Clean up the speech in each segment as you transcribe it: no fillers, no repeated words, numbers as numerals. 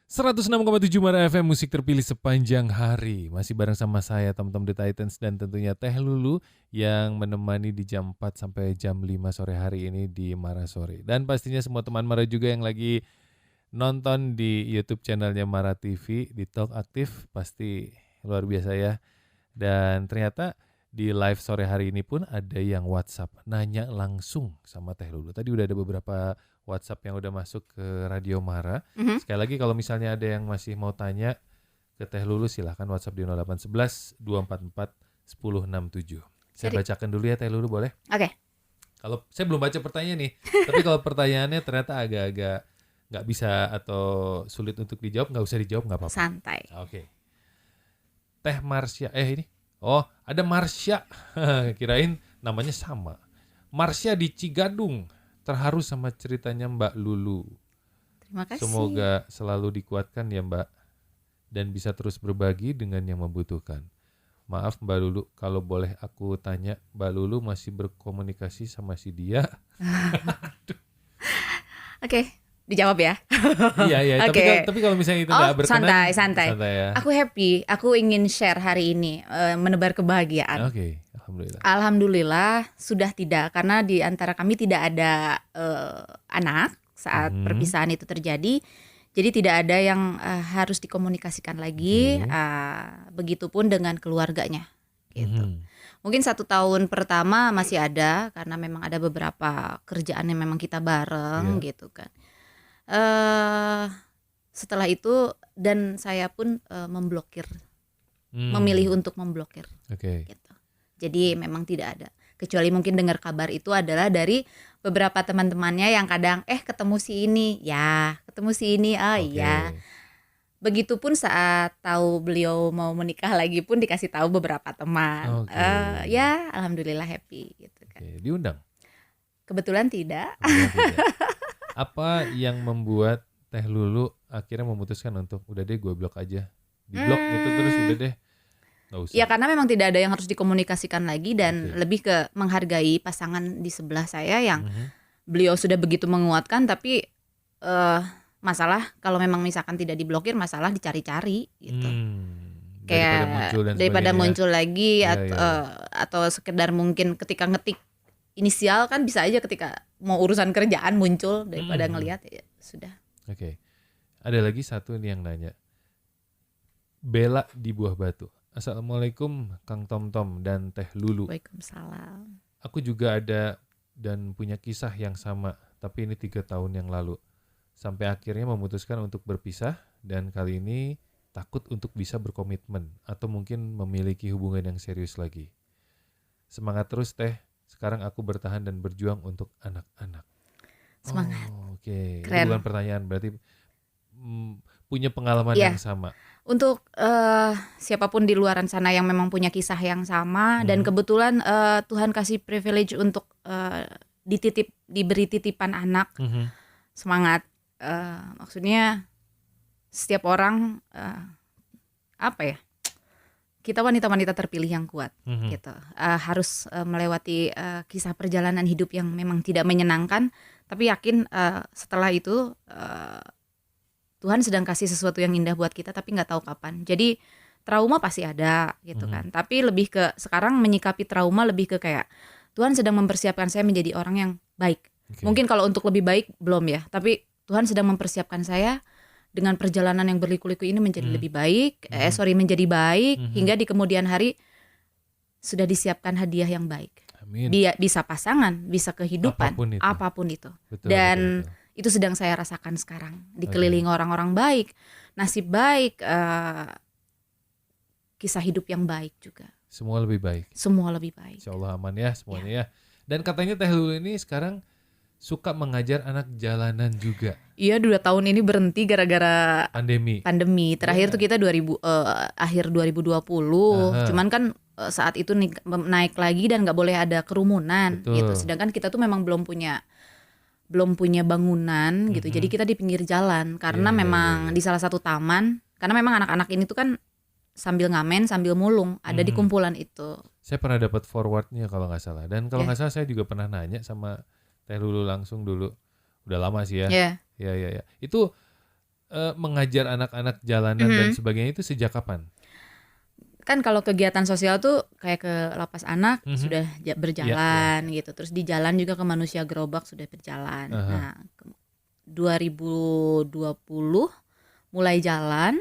106,7 Mara FM, musik terpilih sepanjang hari. Masih bareng sama saya, Tom The Titans, dan tentunya Teh Lulu yang menemani di jam 4 sampai jam 5 sore hari ini di Mara Sore. Dan pastinya semua teman Mara juga yang lagi nonton di YouTube channelnya Mara TV, di Talk Aktif, pasti luar biasa ya. Dan ternyata di live sore hari ini pun ada yang WhatsApp nanya langsung sama Teh Lulu. Tadi udah ada beberapa WhatsApp yang udah masuk ke Radio Mara. Sekali lagi kalau misalnya ada yang masih mau tanya ke Teh Lulu, silahkan WhatsApp di 0811 244 1067. Saya bacakan dulu ya Teh Lulu, boleh? Oke. Kalau saya belum baca pertanyaan nih, tapi kalau pertanyaannya ternyata agak-agak nggak bisa atau sulit untuk dijawab, nggak usah dijawab, nggak apa-apa. Santai. Oke. Teh Marsya, ini. Oh, ada Marsya. Kirain namanya sama. Marsya di Cigadung. Terharu sama ceritanya Mbak Lulu. Terima kasih. Semoga selalu dikuatkan ya Mbak. Dan bisa terus berbagi dengan yang membutuhkan. Maaf Mbak Lulu, kalau boleh aku tanya, Mbak Lulu masih berkomunikasi sama si dia? Oke, dijawab ya. Iya. Okay. Tapi kalau misalnya itu nggak berkenan, santai ya. Aku happy. Aku ingin share hari ini, menebar kebahagiaan. Oke, alhamdulillah. Alhamdulillah sudah tidak, karena di antara kami tidak ada anak saat perpisahan itu terjadi. Jadi tidak ada yang harus dikomunikasikan lagi. Begitupun dengan keluarganya. Gitu. Mungkin 1 tahun pertama masih ada, karena memang ada beberapa kerjaan yang memang kita bareng gitu kan. Setelah itu dan saya pun memblokir, memilih untuk memblokir. Gitu. Jadi memang tidak ada. Kecuali mungkin dengar kabar itu adalah dari beberapa teman-temannya yang kadang ketemu si ini, ya ketemu si ini, iya. Begitupun saat tahu beliau mau menikah lagi pun dikasih tahu beberapa teman. Ya alhamdulillah happy gitu kan. Diundang? Kebetulan tidak. Apa yang membuat Teh Lulu akhirnya memutuskan untuk udah deh gue blok aja, di blok gitu terus udah deh nggak usah? Ya karena memang tidak ada yang harus dikomunikasikan lagi dan lebih ke menghargai pasangan di sebelah saya yang beliau sudah begitu menguatkan, tapi masalah kalau memang misalkan tidak diblokir, masalah dicari-cari gitu. Kayak daripada muncul lagi atau sekedar mungkin ketika ngetik inisial kan bisa aja ketika mau urusan kerjaan muncul daripada ngelihat, ya sudah. Oke. Ada lagi satu nih yang nanya. Bella di Buah Batu. Assalamualaikum Kang Tom dan Teh Lulu. Waalaikumsalam. Aku juga ada dan punya kisah yang sama, tapi ini 3 tahun yang lalu. Sampai akhirnya memutuskan untuk berpisah dan kali ini takut untuk bisa berkomitmen atau mungkin memiliki hubungan yang serius lagi. Semangat terus Teh. Sekarang aku bertahan dan berjuang untuk anak-anak. Semangat. Oke. Keren. Itu bukan pertanyaan, berarti punya pengalaman yang sama. Untuk siapapun di luaran sana yang memang punya kisah yang sama dan kebetulan Tuhan kasih privilege untuk diberi titipan anak. Semangat. Maksudnya setiap orang kita wanita-wanita terpilih yang kuat gitu. Harus melewati kisah perjalanan hidup yang memang tidak menyenangkan, tapi yakin setelah itu Tuhan sedang kasih sesuatu yang indah buat kita, tapi nggak tahu kapan. Jadi trauma pasti ada gitu kan. Tapi lebih ke sekarang menyikapi trauma lebih ke kayak Tuhan sedang mempersiapkan saya menjadi orang yang baik. Mungkin kalau untuk lebih baik belum ya, tapi Tuhan sedang mempersiapkan saya dengan perjalanan yang berliku-liku ini menjadi lebih baik, menjadi baik hingga di kemudian hari sudah disiapkan hadiah yang baik. Amin. Bisa pasangan, bisa kehidupan, apapun itu. Betul, dan betul. Itu sedang saya rasakan sekarang, dikelilingi orang-orang baik, nasib baik, kisah hidup yang baik juga. Semua lebih baik. Semua lebih baik. Insyaallah aman ya semuanya ya. Dan katanya Teh Lulu ini sekarang suka mengajar anak jalanan juga. Iya, 2 tahun ini berhenti gara-gara pandemi. Terakhir tuh kita akhir 2020. Cuman kan saat itu naik lagi dan nggak boleh ada kerumunan. Gitu. Sedangkan kita tuh memang belum punya bangunan gitu. Jadi kita di pinggir jalan karena memang di salah satu taman. Karena memang anak-anak ini tuh kan sambil ngamen, sambil mulung, ada di kumpulan itu. Saya pernah dapat forwardnya kalau nggak salah. Dan kalau nggak salah saya juga pernah nanya sama Teh Lulu langsung dulu. Udah lama sih ya. Iya. Itu mengajar anak-anak jalanan dan sebagainya itu sejak kapan? Kan kalau kegiatan sosial tuh kayak ke lapas anak sudah berjalan gitu. Terus di jalan juga ke manusia gerobak sudah berjalan. Nah, 2020 mulai jalan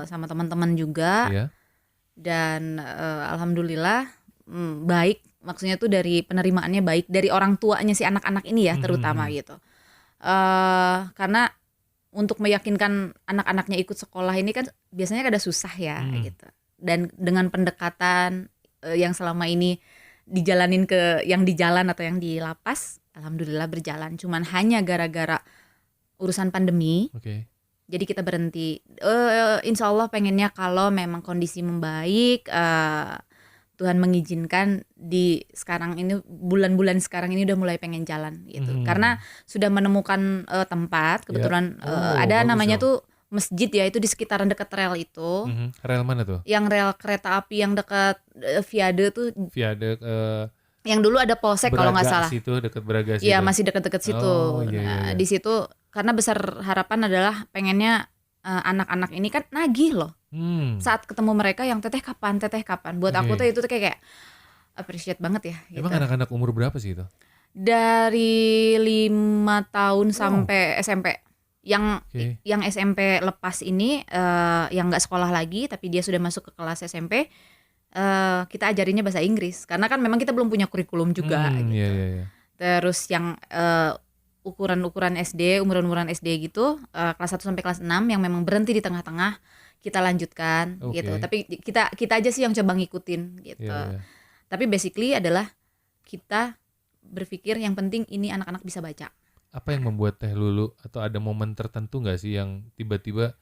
sama teman-teman juga. Dan alhamdulillah baik. Maksudnya tuh dari penerimaannya baik dari orang tuanya si anak-anak ini ya terutama gitu. Karena untuk meyakinkan anak-anaknya ikut sekolah ini kan biasanya kada susah ya gitu. Dan dengan pendekatan yang selama ini dijalanin ke yang di jalan atau yang di lapas, alhamdulillah berjalan. Cuman hanya gara-gara urusan pandemi, jadi kita berhenti. Insya Allah pengennya kalau memang kondisi membaik, Tuhan mengizinkan di sekarang ini bulan-bulan sekarang ini udah mulai pengen jalan gitu. Karena sudah menemukan tempat, kebetulan ada namanya tuh masjid ya, itu di sekitaran dekat rel itu. Rel mana tuh? Yang rel kereta api yang dekat Viade tuh. Viade yang dulu ada Polsek kalau nggak salah. Situ dekat Braga situ. Iya, masih dekat-dekat situ. Di situ karena besar harapan adalah pengennya anak-anak ini kan nagih loh. Saat ketemu mereka yang teteh kapan. Buat aku tuh itu tuh kayak appreciate banget ya. Emang gitu. anak-anak umur berapa sih itu? Dari 5 tahun sampai SMP. Yang SMP lepas ini yang nggak sekolah lagi tapi dia sudah masuk ke kelas SMP. Kita ajarinnya bahasa Inggris karena kan memang kita belum punya kurikulum juga gitu. Terus yang umuran-umuran SD gitu, kelas 1 sampai kelas 6 yang memang berhenti di tengah-tengah kita lanjutkan gitu. Tapi kita aja sih yang coba ngikutin gitu. Tapi basically adalah kita berpikir yang penting ini anak-anak bisa baca. Apa yang membuat Teh Lulu atau ada momen tertentu nggak sih yang tiba-tiba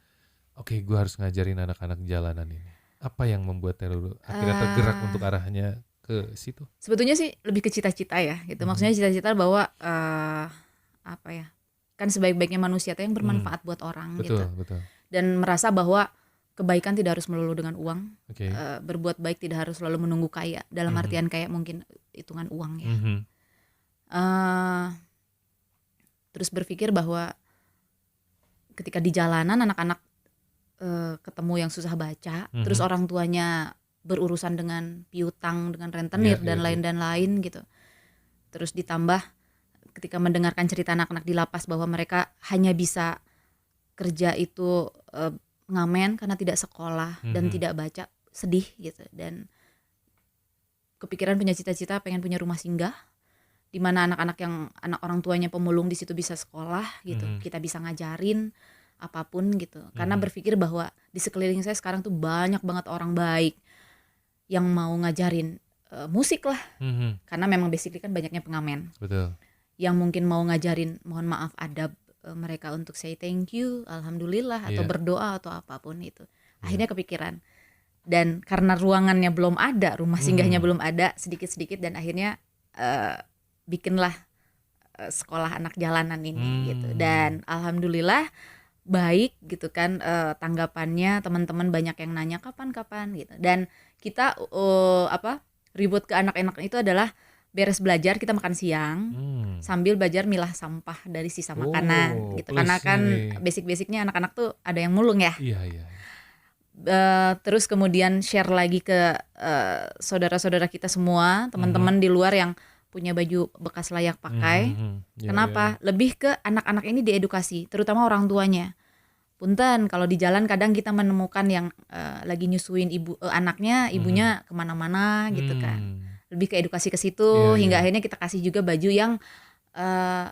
gue harus ngajarin anak-anak jalanan ini? Apa yang membuat Teh Lulu akhirnya tergerak untuk arahnya ke situ? Sebetulnya sih lebih ke cita-cita ya gitu. Maksudnya cita-cita bahwa kan sebaik-baiknya manusia itu yang bermanfaat buat orang gitu. Betul. Dan merasa bahwa kebaikan tidak harus melulu dengan uang. Berbuat baik tidak harus selalu menunggu kaya. Dalam artian kayak mungkin hitungan uang ya. Terus berpikir bahwa ketika di jalanan anak-anak ketemu yang susah baca, terus orang tuanya berurusan dengan piutang, dengan rentenir dan lain-lain gitu. Terus ditambah ketika mendengarkan cerita anak-anak di lapas bahwa mereka hanya bisa kerja itu ngamen karena tidak sekolah dan tidak baca, sedih gitu. Dan kepikiran punya cita-cita pengen punya rumah singgah di mana anak-anak yang anak orang tuanya pemulung di situ bisa sekolah gitu. Kita bisa ngajarin apapun gitu. Karena berpikir bahwa di sekeliling saya sekarang tuh banyak banget orang baik yang mau ngajarin musik lah. Karena memang basically kan banyaknya pengamen. Betul. Yang mungkin mau ngajarin mohon maaf adab mereka untuk say thank you, alhamdulillah atau berdoa atau apapun itu. Akhirnya kepikiran. Dan karena ruangannya belum ada, rumah singgahnya belum ada, sedikit-sedikit dan akhirnya bikinlah sekolah anak jalanan ini gitu. Dan alhamdulillah baik gitu kan tanggapannya, teman-teman banyak yang nanya kapan gitu. Dan kita ribut ke anak-anak itu adalah beres belajar kita makan siang sambil belajar milah sampah dari sisa makanan gitu. Karena kan basic-basicnya anak-anak tuh ada yang mulung ya. Iya. Terus kemudian share lagi ke saudara-saudara kita semua, teman-teman di luar yang punya baju bekas layak pakai. Kenapa? Lebih ke anak-anak ini diedukasi, terutama orang tuanya. Punten, kalau di jalan kadang kita menemukan yang lagi nyusuin anaknya, ibunya kemana-mana gitu kan. Lebih ke edukasi ke situ, hingga akhirnya kita kasih juga baju yang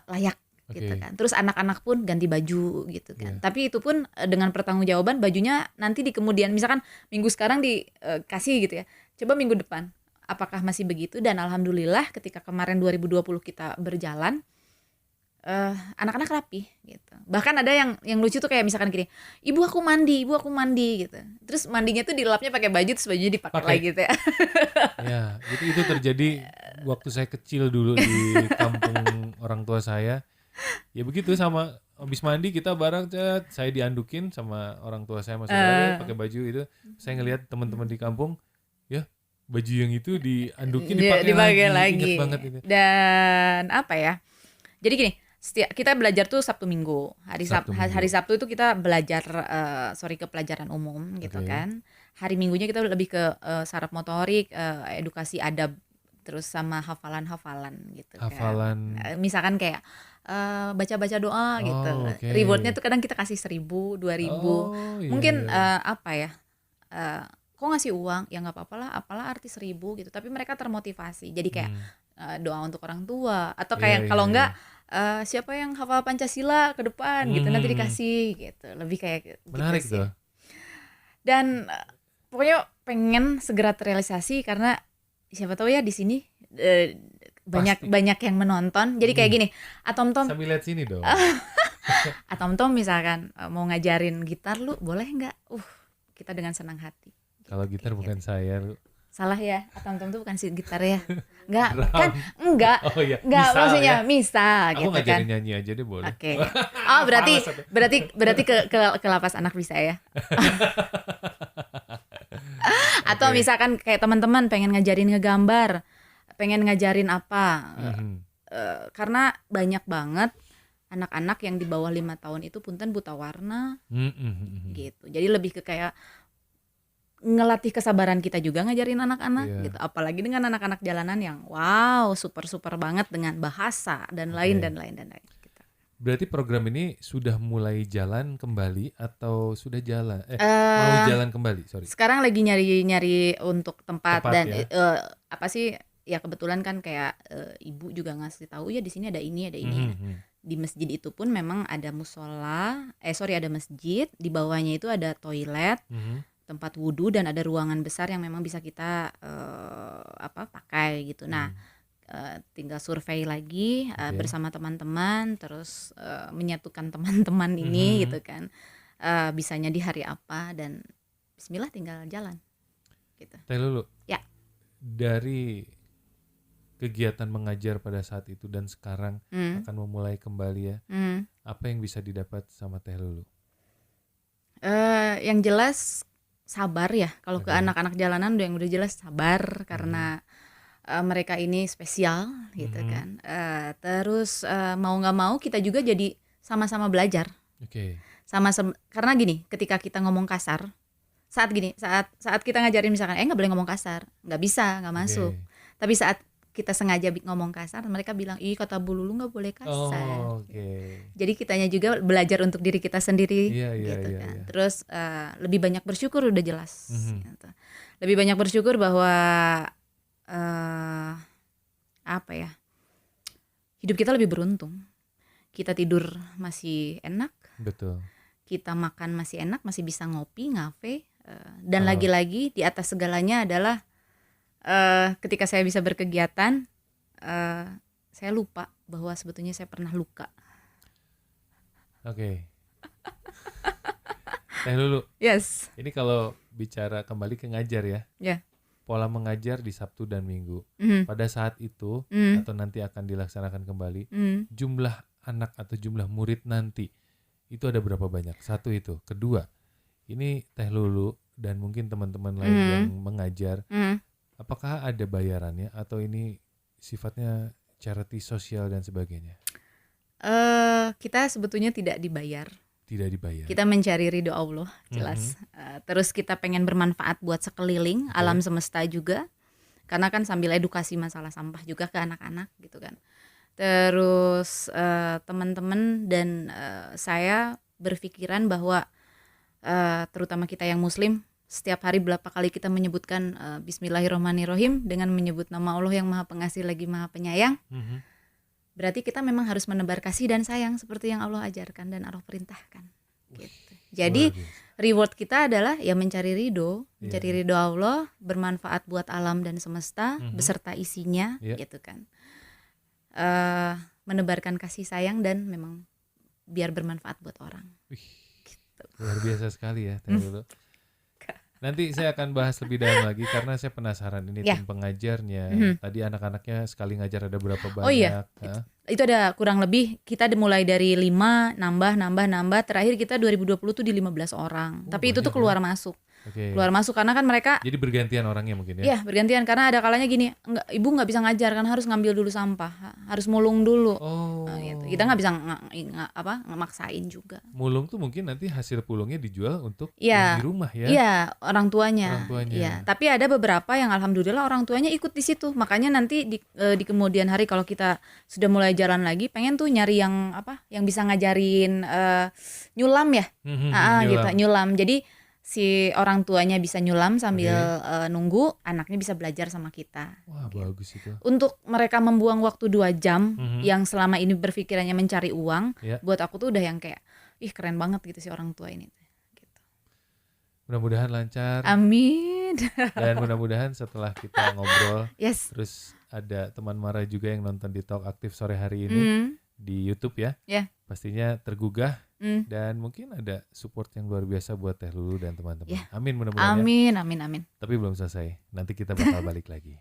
layak gitu kan. Terus anak-anak pun ganti baju gitu kan. Tapi itu pun dengan pertanggungjawaban bajunya nanti di kemudian, misalkan minggu sekarang dikasih gitu ya. Coba minggu depan apakah masih begitu? Dan alhamdulillah ketika kemarin 2020 kita berjalan, anak-anak rapi gitu. Bahkan ada yang lucu tuh kayak misalkan gini, ibu aku mandi gitu. Terus mandinya tuh dilapnya pakai baju, terus bajunya dipakai lagi gitu ya. Ya, itu terjadi waktu saya kecil dulu di kampung orang tua saya. Ya begitu, sama habis mandi kita bareng, saya diandukin sama orang tua saya pakai baju itu. Saya ngelihat teman-teman di kampung, ya baju yang itu diandukin dipakai lagi. Ingat banget itu. Dan apa ya? Jadi gini, kita belajar tuh Sabtu Minggu. Sabtu Minggu. Hari Sabtu itu kita belajar ke pelajaran umum gitu Oke. kan. Hari Minggunya kita lebih ke saraf motorik, edukasi adab, terus sama hafalan-hafalan gitu kan. Hafalan. Misalkan kayak baca-baca doa gitu. Oh, oke. Rewardnya tuh kadang kita kasih 1.000, 2.000. Oh, iya, Mungkin iya. apa ya? Kok ngasih uang? Ya nggak apa-apa lah, apalah arti 1.000 gitu. Tapi mereka termotivasi. Jadi kayak doa untuk orang tua atau Iya, kayak iya, kalau iya. enggak siapa yang hafal Pancasila ke depan gitu nanti Mhm. dikasih gitu. Lebih kayak gitu Menarik sih. tuh. Dan pokoknya pengen segera terrealisasi karena siapa tahu ya di sini Pasti. banyak yang menonton. Jadi kayak gini, Atom-Tom Sambil lihat sini dong. Atom-Tom misalkan mau ngajarin gitar lu boleh nggak? Kita dengan senang hati. Kalau gitar Kayak bukan gitu. saya. Salah ya, Atom-Tom tuh bukan si gitar ya. Enggak, Drum. kan enggak. Oh iya, Enggak, misal maksudnya ya. misal Aku gitu kan. ngajarin nyanyi aja deh boleh. Oke. Oh, berarti ke lapas anak bisa ya. Atau Oke. misalkan kayak teman-teman pengen ngajarin ngegambar, pengen ngajarin apa. Mhm. Karena banyak banget anak-anak yang di bawah 5 tahun itu punten buta warna Mhm. gitu. Jadi lebih ke kayak ngelatih kesabaran kita juga ngajarin anak-anak Iya. gitu. Apalagi dengan anak-anak jalanan yang wow, super banget dengan bahasa dan lain Oke. dan lain gitu. Berarti program ini sudah mulai jalan kembali atau sudah jalan? Mau Eh, jalan kembali, sorry. Sekarang lagi nyari untuk tempat Tepat dan ya. apa sih ya kebetulan kan kayak ibu juga ngasih tahu ya di sini ada ini ya. Mhm. Di masjid itu pun memang ada ada masjid, di bawahnya itu ada toilet, Mhm. tempat wudhu dan ada ruangan besar yang memang bisa kita pakai gitu. Nah, tinggal survei lagi Oke. bersama teman-teman, terus menyatukan teman-teman ini Mhm. gitu kan. Bisanya di hari apa dan Bismillah tinggal jalan gitu. Teh Lulu. Ya. Dari kegiatan mengajar pada saat itu dan sekarang akan memulai kembali ya. Apa yang bisa didapat sama Teh Lulu? Yang jelas sabar ya. Kalau ke Oke. anak-anak jalanan yang udah jelas sabar karena mereka ini spesial gitu kan. Terus mau nggak mau kita juga jadi sama-sama belajar. Oke. Karena gini, ketika kita ngomong kasar, saat kita ngajarin misalkan nggak boleh ngomong kasar, nggak bisa, nggak masuk. Oke. Tapi saat kita sengaja ngomong kasar, mereka bilang ih kata Bu Lulu nggak boleh kasar. Oh, oke. Jadi kitanya juga belajar untuk diri kita sendiri Iya, gitu iya, kan. iya. Terus lebih banyak bersyukur udah jelas. Mhm. Gitu. Lebih banyak bersyukur bahwa hidup kita lebih beruntung. Kita tidur masih enak, Betul. kita makan masih enak, masih bisa ngopi, ngafe, dan Oh. lagi-lagi di atas segalanya adalah ketika saya bisa berkegiatan, saya lupa bahwa sebetulnya saya pernah luka. Oke. Teh Lulu, Yes. ini kalau bicara kembali ke ngajar ya. Ya. Pola mengajar di Sabtu dan Minggu. Mhm. Pada saat itu Mhm. atau nanti akan dilaksanakan kembali, Mhm. jumlah anak atau jumlah murid nanti itu ada berapa banyak? Satu itu. Kedua, ini Teh Lulu dan mungkin teman-teman lain yang mengajar, Mhm. apakah ada bayarannya atau ini sifatnya charity sosial dan sebagainya? Kita sebetulnya tidak dibayar. Tidak dibayar. Kita mencari ridho Allah, jelas. Terus kita pengen bermanfaat buat sekeliling, Oke. alam semesta juga. Karena kan sambil edukasi masalah sampah juga ke anak-anak gitu kan. Terus teman-teman dan saya berpikiran bahwa terutama kita yang muslim, setiap hari berapa kali kita menyebutkan Bismillahirrahmanirrahim dengan menyebut nama Allah yang Maha Pengasih lagi Maha Penyayang. Mhm. Berarti kita memang harus menebar kasih dan sayang seperti yang Allah ajarkan dan Allah perintahkan gitu. Jadi Luar biasa. reward kita adalah ya mencari ridho Iya. Allah, bermanfaat buat alam dan semesta Mhm. beserta isinya Iya. gitu kan. Menebarkan kasih sayang dan memang biar bermanfaat buat orang. Wih, Gitu. luar biasa sekali ya Teh Lulu. Nanti saya akan bahas lebih dalam lagi karena saya penasaran ini Ya. tim pengajarnya. Tadi anak-anaknya sekali ngajar ada berapa banyak? Oh iya. Hah? Itu ada kurang lebih kita mulai dari 5 nambah terakhir kita 2020 tuh di 15 orang. Oh, Tapi itu tuh banyak keluar masuk. keluar masuk, karena kan mereka jadi bergantian orangnya mungkin ya. Iya, bergantian, karena ada kalanya gini, ibu nggak bisa ngajar kan, harus ngambil dulu sampah, harus mulung dulu. Gitu. Kita nggak bisa ngemaksain juga. Mulung tuh mungkin nanti hasil pulungnya dijual untuk yang di rumah ya. Iya, orang tuanya. Iya, tapi ada beberapa yang alhamdulillah orang tuanya ikut di situ. Makanya nanti di kemudian hari kalau kita sudah mulai jalan lagi, pengen tuh nyari yang bisa ngajarin nyulam ya. Gitu, nyulam. Jadi si orang tuanya bisa nyulam sambil nunggu anaknya bisa belajar sama kita. Wah, gitu. Bagus itu. Untuk mereka membuang waktu 2 jam yang selama ini berpikirannya mencari uang, buat aku tuh udah yang kayak keren banget gitu si orang tua ini. Gitu. Mudah-mudahan lancar. Amin. Dan mudah-mudahan setelah kita ngobrol, terus ada teman Mara juga yang nonton di Talk Aktif sore hari ini di YouTube ya. Pastinya tergugah. Dan mungkin ada support yang luar biasa buat Teh Lulu dan teman-teman. Amin, mudah-mudahan. Amin. Tapi belum selesai. Nanti kita bakal balik lagi.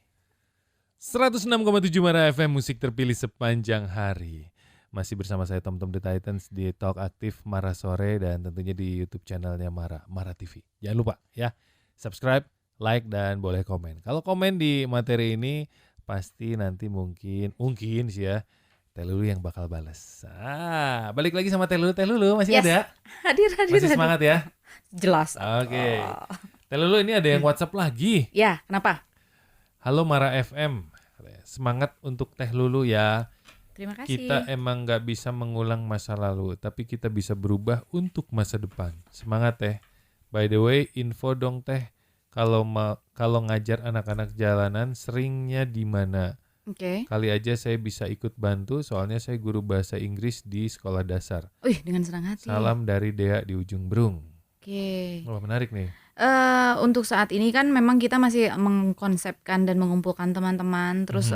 106,7 Mara FM, musik terpilih sepanjang hari. Masih bersama saya Tom The Titans di Talk Aktif Mara Sore dan tentunya di YouTube channelnya Mara TV. Jangan lupa ya, subscribe, like, dan boleh komen. Kalau komen di materi ini pasti nanti mungkin sih ya, Teh Lulu yang bakal balas. Balik lagi sama Teh Lulu masih ada? Hadir. Masih semangat ya? Jelas. Oke. Teh Lulu ini ada yang WhatsApp lagi. Ya, kenapa? Halo Mara FM, semangat untuk Teh Lulu ya. Terima kasih. Kita emang gak bisa mengulang masa lalu, tapi kita bisa berubah untuk masa depan. Semangat Teh. By the way, info dong Teh, kalau ngajar anak-anak jalanan seringnya di mana? Kali aja saya bisa ikut bantu, soalnya saya guru bahasa Inggris di sekolah dasar. Dengan senang hati. Salam dari Dea di Ujung Berung. Wah, menarik nih. Untuk saat ini kan memang kita masih mengkonsepkan dan mengumpulkan teman-teman, terus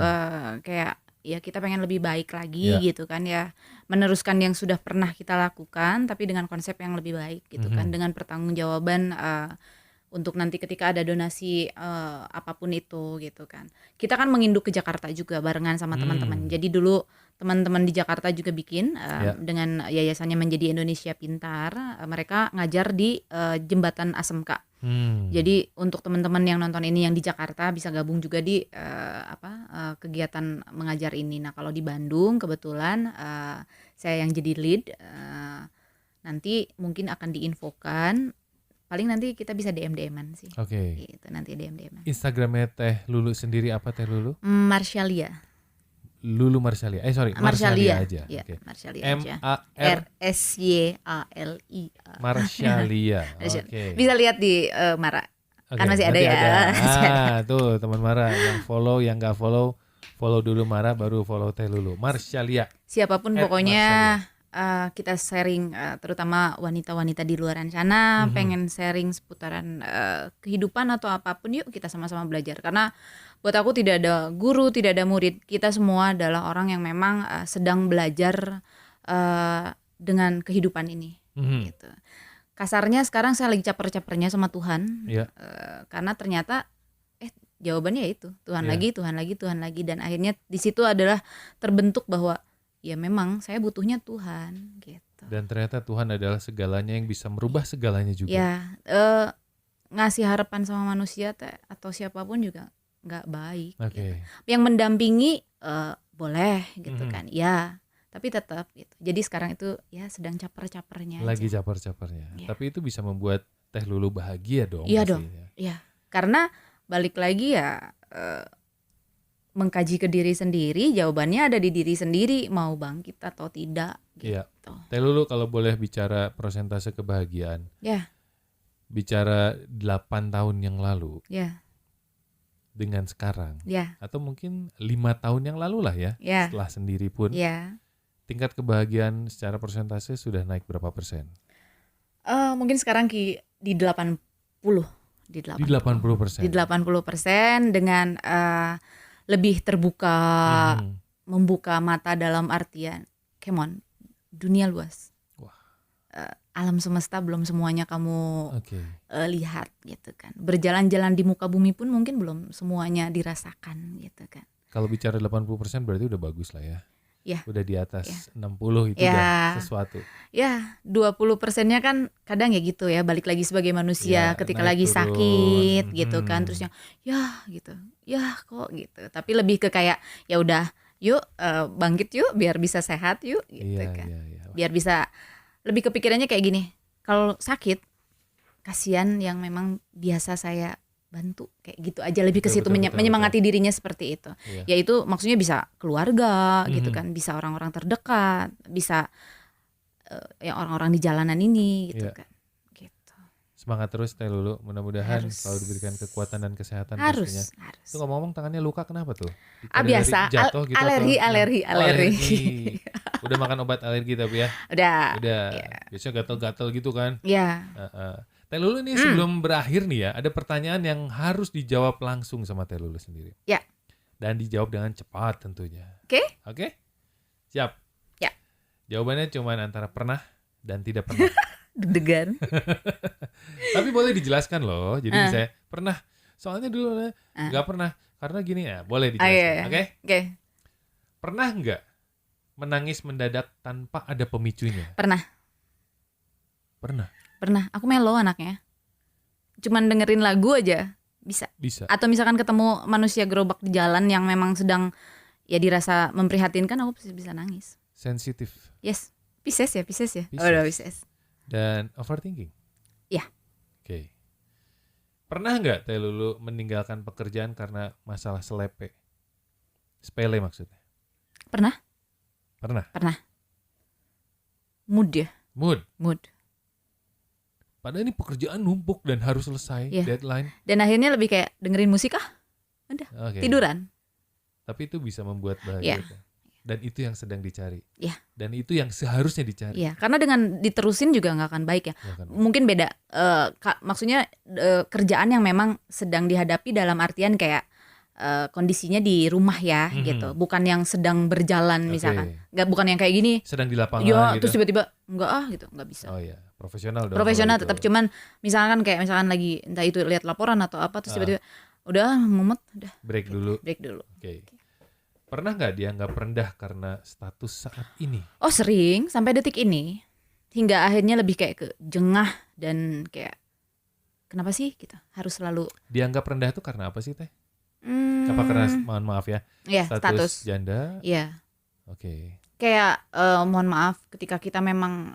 kayak ya kita pengen lebih baik lagi gitu kan ya, meneruskan yang sudah pernah kita lakukan tapi dengan konsep yang lebih baik gitu kan, dengan pertanggungjawaban untuk nanti ketika ada donasi apapun itu gitu kan. Kita kan menginduk ke Jakarta juga barengan sama teman-teman. Jadi dulu teman-teman di Jakarta juga bikin dengan yayasannya Menjadi Indonesia Pintar, mereka ngajar di Jembatan Asmk. Jadi untuk teman-teman yang nonton ini yang di Jakarta bisa gabung juga di kegiatan mengajar ini. Nah, kalau di Bandung kebetulan saya yang jadi lead, nanti mungkin akan diinfokan. Paling nanti kita bisa DM-an sih. Gitu, nanti DM-an. Instagramnya Teh Lulu sendiri apa Teh Lulu? Marshalia. Lulu Marshalia. Marshalia aja. Ya, Marshalia aja. Marsyalia. Marshalia. Bisa lihat di Mara. Kan masih ada ya. Tuh teman Mara yang follow, yang nggak follow dulu Mara, baru follow Teh Lulu. Marshalia. Siapapun pokoknya. Kita sharing, terutama wanita-wanita di luar sana pengen sharing seputaran kehidupan atau apapun, yuk kita sama-sama belajar. Karena buat aku tidak ada guru, tidak ada murid, kita semua adalah orang yang memang sedang belajar dengan kehidupan ini. Gitu. Kasarnya sekarang saya lagi caper-capernya sama Tuhan, karena ternyata jawabannya itu Tuhan lagi, dan akhirnya di situ adalah terbentuk bahwa ya memang saya butuhnya Tuhan gitu. Dan ternyata Tuhan adalah segalanya yang bisa merubah segalanya juga. Ya, ngasih harapan sama manusia atau siapapun juga nggak baik. Gitu. Yang mendampingi boleh gitu kan, ya. Tapi tetap gitu. Jadi sekarang itu ya sedang caper-capernya. Lagi caper-capernya. Ya. Tapi itu bisa membuat Teh Lulu bahagia dong. Iya dong. Iya. Karena balik lagi ya. Mengkaji ke diri sendiri, jawabannya ada di diri sendiri, mau bangkit atau tidak gitu. Teh Lulu kalau boleh bicara persentase kebahagiaan. Bicara 8 tahun yang lalu. Dengan sekarang. Atau mungkin 5 tahun yang lalu lah ya. Setelah sendiri pun. Tingkat kebahagiaan secara persentase sudah naik berapa persen? Mungkin sekarang di 80. Di 80%. Di 80% dengan lebih terbuka, membuka mata dalam artian, come on, dunia luas. Alam semesta belum semuanya kamu lihat gitu kan. Berjalan-jalan di muka bumi pun mungkin belum semuanya dirasakan gitu kan. Kalau bicara 80% berarti udah bagus lah ya. Ya. Udah di atas 60 itu Ya. udah sesuatu. Ya 20%-nya kan kadang ya gitu ya, balik lagi sebagai manusia Ya, ketika naik lagi turun. sakit gitu kan, terus yang ya gitu, ya kok gitu. Tapi lebih ke kayak ya udah yuk bangkit yuk biar bisa sehat yuk gitu Iya, kan. iya. Biar bisa lebih kepikirannya kayak gini, kalau sakit kasihan yang memang biasa saya bantu, kayak gitu aja, lebih ke situ, Betul. menyemangati dirinya seperti itu. Iya. Yaitu maksudnya bisa keluarga gitu kan, bisa orang-orang terdekat, bisa ya orang-orang di jalanan ini gitu Iya. kan. Gitu. Semangat terus Teh Lulu, mudah-mudahan Harus. selalu diberikan kekuatan dan kesehatan Harus, pastinya. harus. Itu ngomong-ngomong tangannya luka kenapa tuh? Ah, Ada dari biasa, jatuh gitu alergi, atau alergi. alergi. Udah makan obat alergi tapi ya? Udah. Udah. Biasanya gatel-gatel gitu kan? Ya. Teh Lulu nih sebelum berakhir nih ya, ada pertanyaan yang harus dijawab langsung sama Teh Lulu sendiri. Ya. Dan dijawab dengan cepat tentunya. Oke. Oke? Siap? Ya. Jawabannya cuma antara pernah dan tidak pernah. Deg-degan. Tapi boleh dijelaskan loh. Jadi misalnya pernah, soalnya dulu nggak pernah. Karena gini ya, boleh dijelaskan. Oke? Oke. Pernah nggak menangis mendadak tanpa ada pemicunya? Pernah. Pernah. Aku melo anaknya. Cuman dengerin lagu aja bisa. Atau misalkan ketemu manusia gerobak di jalan yang memang sedang ya dirasa memprihatinkan, aku bisa nangis. Sensitif. Yes. Pisces ya. Pisces. Oh, udah Pisces. Dan overthinking? Iya. Oke. Pernah nggak Teh Lulu meninggalkan pekerjaan karena masalah sepele maksudnya? Pernah. Mood ya. Mood. Padahal Padahal ini pekerjaan numpuk dan harus selesai, deadline. Dan akhirnya lebih kayak dengerin musik udah tiduran. Tapi itu bisa membuat bahagia. Dan itu yang sedang dicari. Iya. Dan itu yang seharusnya dicari. Iya, karena dengan diterusin juga nggak akan baik ya. Mungkin beda. Maksudnya kerjaan yang memang sedang dihadapi dalam artian kayak kondisinya di rumah ya gitu, bukan yang sedang berjalan misalkan. Bukan yang kayak gini. Sedang di lapangan gitu. Terus tiba-tiba gitu, nggak bisa. Oh iya, profesional dong. Profesional tetap, cuman misalkan lagi entah itu lihat laporan atau apa, terus tiba-tiba udah mumet, udah break dulu. Oke. Pernah nggak dianggap rendah karena status saat ini? Oh sering, sampai detik ini. Hingga akhirnya lebih kayak ke jengah dan kayak kenapa sih kita harus selalu dianggap rendah itu karena apa sih Teh? Apa karena mohon maaf ya? Status janda? Iya. Oke. Kayak mohon maaf ketika kita memang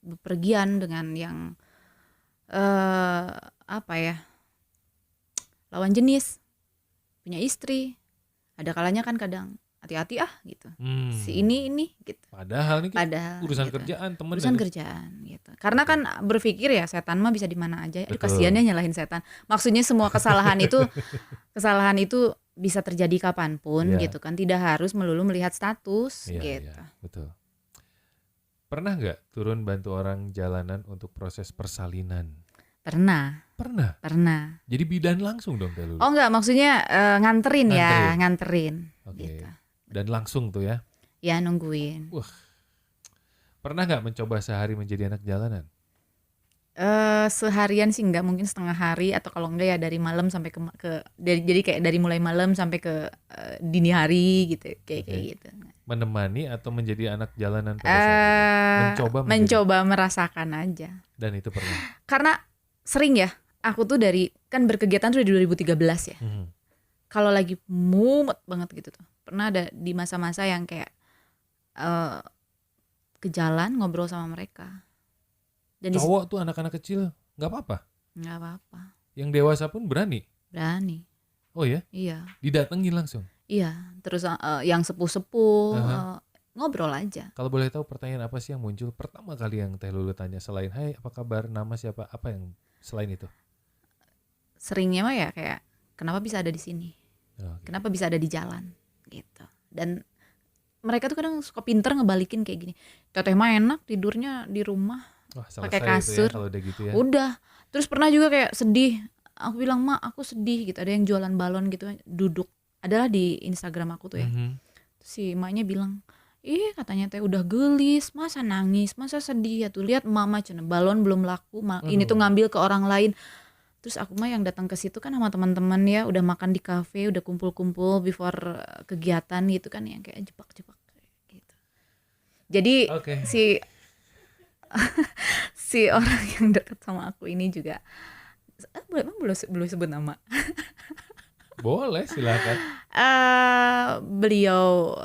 bepergian dengan yang lawan jenis, punya istri. Ada kalanya kan kadang hati-hati gitu. Si ini gitu. Padahal ini urusan gitu. Kerjaan, temen. Urusan kerjaan gitu. Karena kan berpikir ya setan mah bisa di mana aja. Aduh kasihannya nyalahin setan. Maksudnya semua kesalahan itu bisa terjadi kapanpun gitu kan. Tidak harus melulu melihat status gitu. Betul. Pernah nggak turun bantu orang jalanan untuk proses persalinan? Pernah. Jadi bidan langsung dong Teh Lulu? Oh enggak, maksudnya nganterin. Oke. Gitu. Dan langsung tuh ya? Ya nungguin. Pernah nggak mencoba sehari menjadi anak jalanan? Seharian sih enggak, mungkin setengah hari atau kalau enggak ya dari malam sampai jadi kayak dari mulai malam sampai ke dini hari gitu, kayak gitu. Menemani atau menjadi anak jalanan pada saat itu? Mencoba merasakan aja. Dan itu pernah? Karena sering ya, aku tuh kan berkegiatan tuh dari 2013 ya. Kalau lagi mumet banget gitu tuh, pernah ada di masa-masa yang kayak ke jalan ngobrol sama mereka. Dan cowok tuh anak-anak kecil nggak apa-apa? Nggak apa-apa. Yang dewasa pun berani? Berani. Oh ya? Iya. Didatengin langsung? Iya. Terus yang sepuh-sepuh ngobrol aja. Kalau boleh tahu pertanyaan apa sih yang muncul pertama kali yang Teh Lulu tanya selain hai apa kabar, nama siapa, apa yang selain itu? Seringnya mah ya kayak kenapa bisa ada di sini? Kenapa bisa ada di jalan? Gitu. Dan mereka tuh kadang suka pinter ngebalikin kayak gini. Teteh mah enak tidurnya di rumah. Pakai kasur. Ya, kalau udah gitu ya. Udah. Terus pernah juga kayak sedih. Aku bilang, "Ma, aku sedih." gitu. Ada yang jualan balon gitu duduk. Adalah di Instagram aku tuh ya. Si emaknya bilang, "Ih, katanya teh udah gelis, masa nangis, masa sedih ya tuh. Lihat mama cina balon belum laku, ini tuh ngambil ke orang lain." Terus aku mah yang datang ke situ kan sama teman-teman ya, udah makan di kafe, udah kumpul-kumpul before kegiatan gitu kan, yang kayak jebak-jebak gitu. Jadi Oke. si orang yang dekat sama aku ini juga emang belum sebut nama. Boleh, silakan. Beliau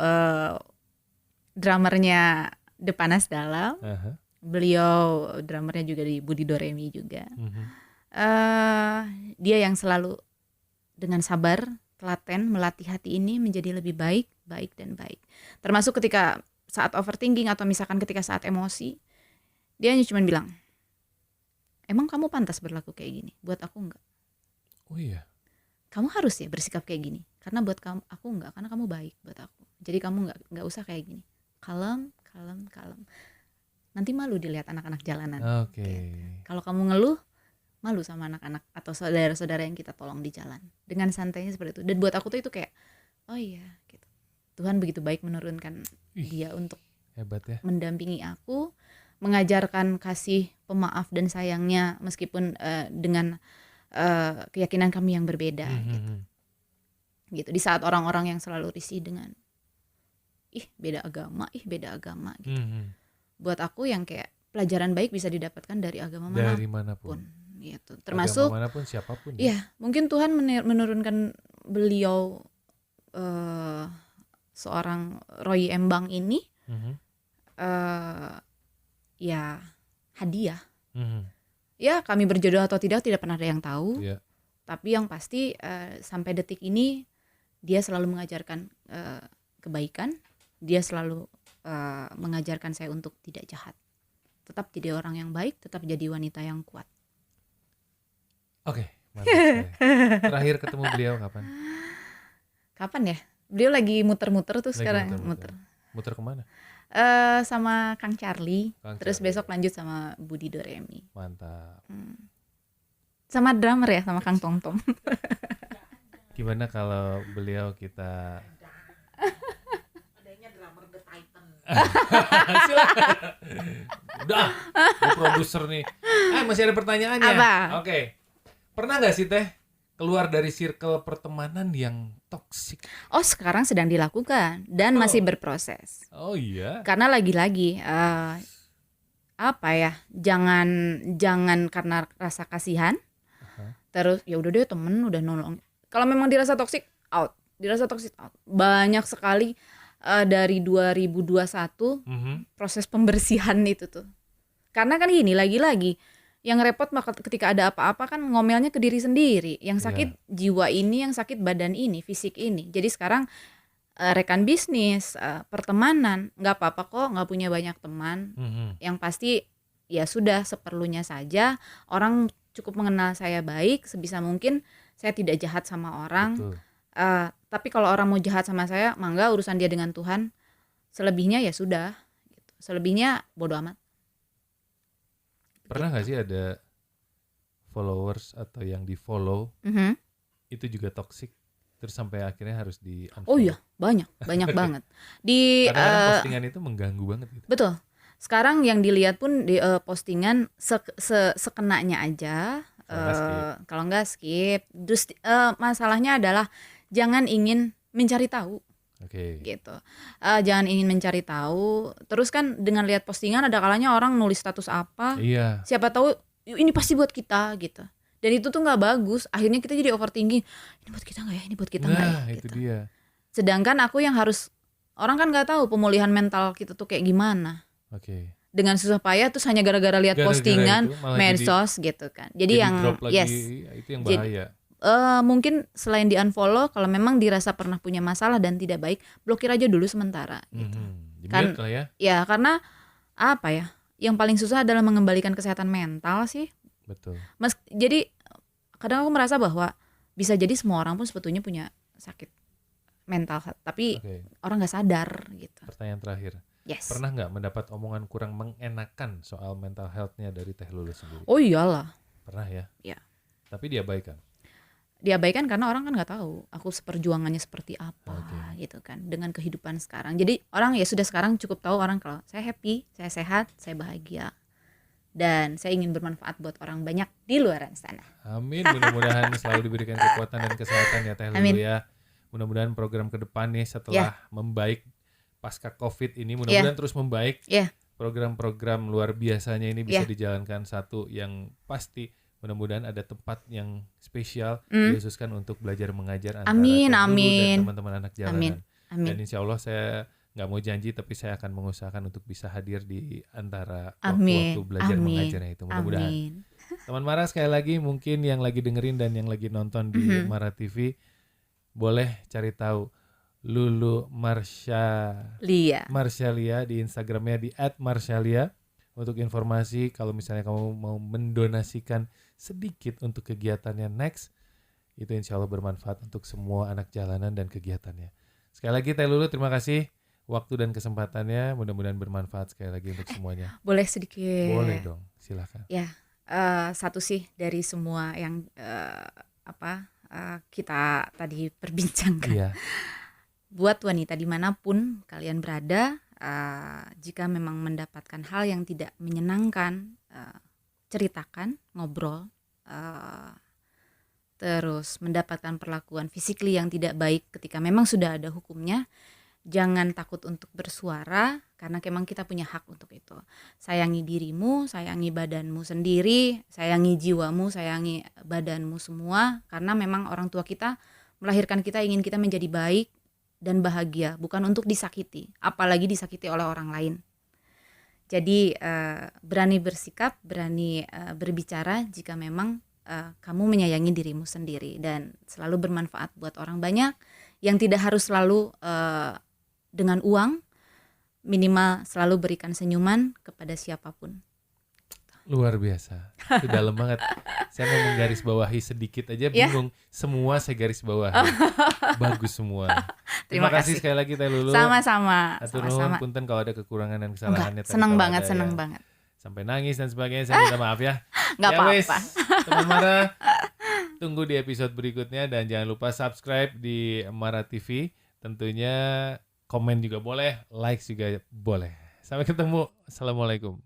drummernya The Panas Dalam. Aha. Beliau drummernya juga di Budi Doremi juga. Mhm. Dia yang selalu dengan sabar, telaten melatih hati ini menjadi lebih baik, baik dan baik. Termasuk ketika saat overthinking atau misalkan ketika saat emosi, dia hanya cuma bilang, emang kamu pantas berlaku kayak gini? Buat aku enggak. Oh iya. Kamu harus ya bersikap kayak gini. Karena buat kamu, aku enggak. Karena kamu baik buat aku. Jadi kamu enggak usah kayak gini. Kalem. Nanti malu dilihat anak-anak jalanan. Oke. Kalau kamu ngeluh, malu sama anak-anak atau saudara-saudara yang kita tolong di jalan. Dengan santainya seperti itu. Dan buat aku tuh itu kayak, oh iya gitu. Tuhan begitu baik menurunkan dia untuk Hebat ya. mendampingi aku, mengajarkan kasih, pemaaf dan sayangnya meskipun dengan keyakinan kami yang berbeda gitu. Di saat orang-orang yang selalu risih dengan beda agama gitu. Buat aku yang kayak pelajaran baik bisa didapatkan dari agama Dari manapun. gitu. Termasuk agama manapun, siapapun. ya, mungkin Tuhan menurunkan beliau seorang Roy Embang ini ya hadiah. Ya, kami berjodoh atau tidak pernah ada yang tahu. Iya. Tapi yang pasti sampai detik ini dia selalu mengajarkan kebaikan. Dia selalu mengajarkan saya untuk tidak jahat. Tetap jadi orang yang baik, tetap jadi wanita yang kuat. Oke, mantap sekali. Terakhir ketemu beliau kapan? Kapan ya? Beliau lagi muter-muter tuh Lagi sekarang. muter-muter. Muter kemana? Sama Kang Charlie. Terus Charlie. besok lanjut sama Budi Doremi. Mantap. Sama drummer ya, sama Kang Tongtong. Gimana kalau beliau kita adanya drummer The Titan. silakan. Udah, gue produser nih. Masih ada pertanyaannya. Apa? Oke. Pernah nggak sih Teh keluar dari circle pertemanan yang toksik? Oh, sekarang sedang dilakukan dan masih berproses. Oh iya. Karena lagi-lagi apa ya? Jangan karena rasa kasihan. Terus ya udah deh temen udah nolong. Kalau memang dirasa toksik out. Banyak sekali dari 2021 proses pembersihan itu tuh. Karena kan gini lagi-lagi yang repot ketika ada apa-apa kan ngomelnya ke diri sendiri. Yang sakit jiwa ini, yang sakit badan ini, fisik ini. Jadi sekarang rekan bisnis, pertemanan, nggak apa-apa kok nggak punya banyak teman. Yang pasti ya sudah seperlunya saja. Orang cukup mengenal saya baik, sebisa mungkin saya tidak jahat sama orang. Tapi kalau orang mau jahat sama saya, mangga urusan dia dengan Tuhan. Selebihnya ya sudah. Gitu. Selebihnya bodo amat. Pernah nggak sih ada followers atau yang di follow itu juga toxic terus sampai akhirnya harus di unfollow? Oh iya, banyak banget. Di Kadang-kadang postingan itu mengganggu banget gitu. Betul. Sekarang yang dilihat pun di postingan sekenanya aja. Kalau nggak skip. Terus masalahnya adalah jangan ingin mencari tahu. Oke. Gitu. Jangan ingin mencari tahu. Terus kan dengan lihat postingan ada kalanya orang nulis status apa. Iya. Siapa tahu ini pasti buat kita gitu. Dan itu tuh nggak bagus. Akhirnya kita jadi overthinking. Ini buat kita nggak ya? Ini buat kita nggak ya? Nah, itu Gitu. dia. Sedangkan aku yang harus, orang kan nggak tahu pemulihan mental kita tuh kayak gimana. Oke. Dengan susah payah terus hanya gara-gara lihat Gara-gara postingan itu malah medsos gitu kan. Jadi yang drop lagi, yes. itu yang bahaya. Mungkin selain di unfollow, kalau memang dirasa pernah punya masalah dan tidak baik, blokir aja dulu sementara gitu. Kan lah ya. Ya karena apa ya? Yang paling susah adalah mengembalikan kesehatan mental sih. Betul. Jadi kadang aku merasa bahwa bisa jadi semua orang pun sebetulnya punya sakit mental, tapi orang nggak sadar gitu. Pertanyaan terakhir. Yes. Pernah nggak mendapat omongan kurang mengenakan soal mental health-nya dari Teh Lulu sendiri? Oh iyalah. Pernah ya? Iya. Tapi diabaikan? Diabaikan karena orang kan nggak tahu aku seperjuangannya seperti apa gitu kan dengan kehidupan sekarang. Jadi orang ya sudah sekarang cukup tahu orang kalau saya happy, saya sehat, saya bahagia. Dan saya ingin bermanfaat buat orang banyak di luar sana. Amin, mudah-mudahan selalu diberikan kekuatan dan kesehatan ya Teh Lulu ya. Mudah-mudahan program ke depan nih setelah membaik pasca COVID ini mudah-mudahan terus membaik. Iya. Program-program luar biasanya ini bisa Iya. dijalankan. Satu yang pasti mudah-mudahan ada tempat yang spesial dikhususkan untuk belajar mengajar antara Amin, Teh Lulu amin. dan teman-teman anak jalanan. Amin. Dan insya Allah saya nggak mau janji, tapi saya akan mengusahakan untuk bisa hadir di antara Amin. waktu-waktu belajar Amin. mengajarnya itu. Mudah-mudahan. Amin. Teman Mara, sekali lagi mungkin yang lagi dengerin dan yang lagi nonton di Mara TV, boleh cari tahu Lulu Marshalia di Instagramnya di @marshalia untuk informasi kalau misalnya kamu mau mendonasikan sedikit untuk kegiatannya next, itu insya Allah bermanfaat untuk semua anak jalanan dan kegiatannya. Sekali lagi Teh Lulu, terima kasih waktu dan kesempatannya, mudah-mudahan bermanfaat sekali lagi untuk semuanya. Boleh sedikit. Boleh dong, silakan. Ya, satu sih dari semua yang kita tadi perbincangkan. Iya. Buat wanita dimanapun kalian berada, jika memang mendapatkan hal yang tidak menyenangkan, ceritakan, ngobrol, terus mendapatkan perlakuan physically yang tidak baik ketika memang sudah ada hukumnya, jangan takut untuk bersuara karena memang kita punya hak untuk itu. Sayangi dirimu, sayangi badanmu sendiri, sayangi jiwamu, sayangi badanmu semua, karena memang orang tua kita melahirkan kita ingin kita menjadi baik dan bahagia, bukan untuk disakiti, apalagi disakiti oleh orang lain. Jadi berani bersikap, berani berbicara jika memang kamu menyayangi dirimu sendiri, dan selalu bermanfaat buat orang banyak, yang tidak harus selalu dengan uang, minimal selalu berikan senyuman kepada siapapun. Luar biasa, itu dalam banget. Saya mau menggarisbawahi sedikit aja, bingung. Semua saya garis bawahi. Bagus semua. Terima kasih sekali lagi Teh Lulu. Sama-sama. Atur nuhun, punten kalau ada kekurangan dan kesalahannya. Seneng banget. Sampai nangis dan sebagainya, saya minta maaf ya. Nggak apa-apa. Wes, teman Mara, tunggu di episode berikutnya dan jangan lupa subscribe di Mara TV. Tentunya komen juga boleh, likes juga boleh. Sampai ketemu. Assalamualaikum.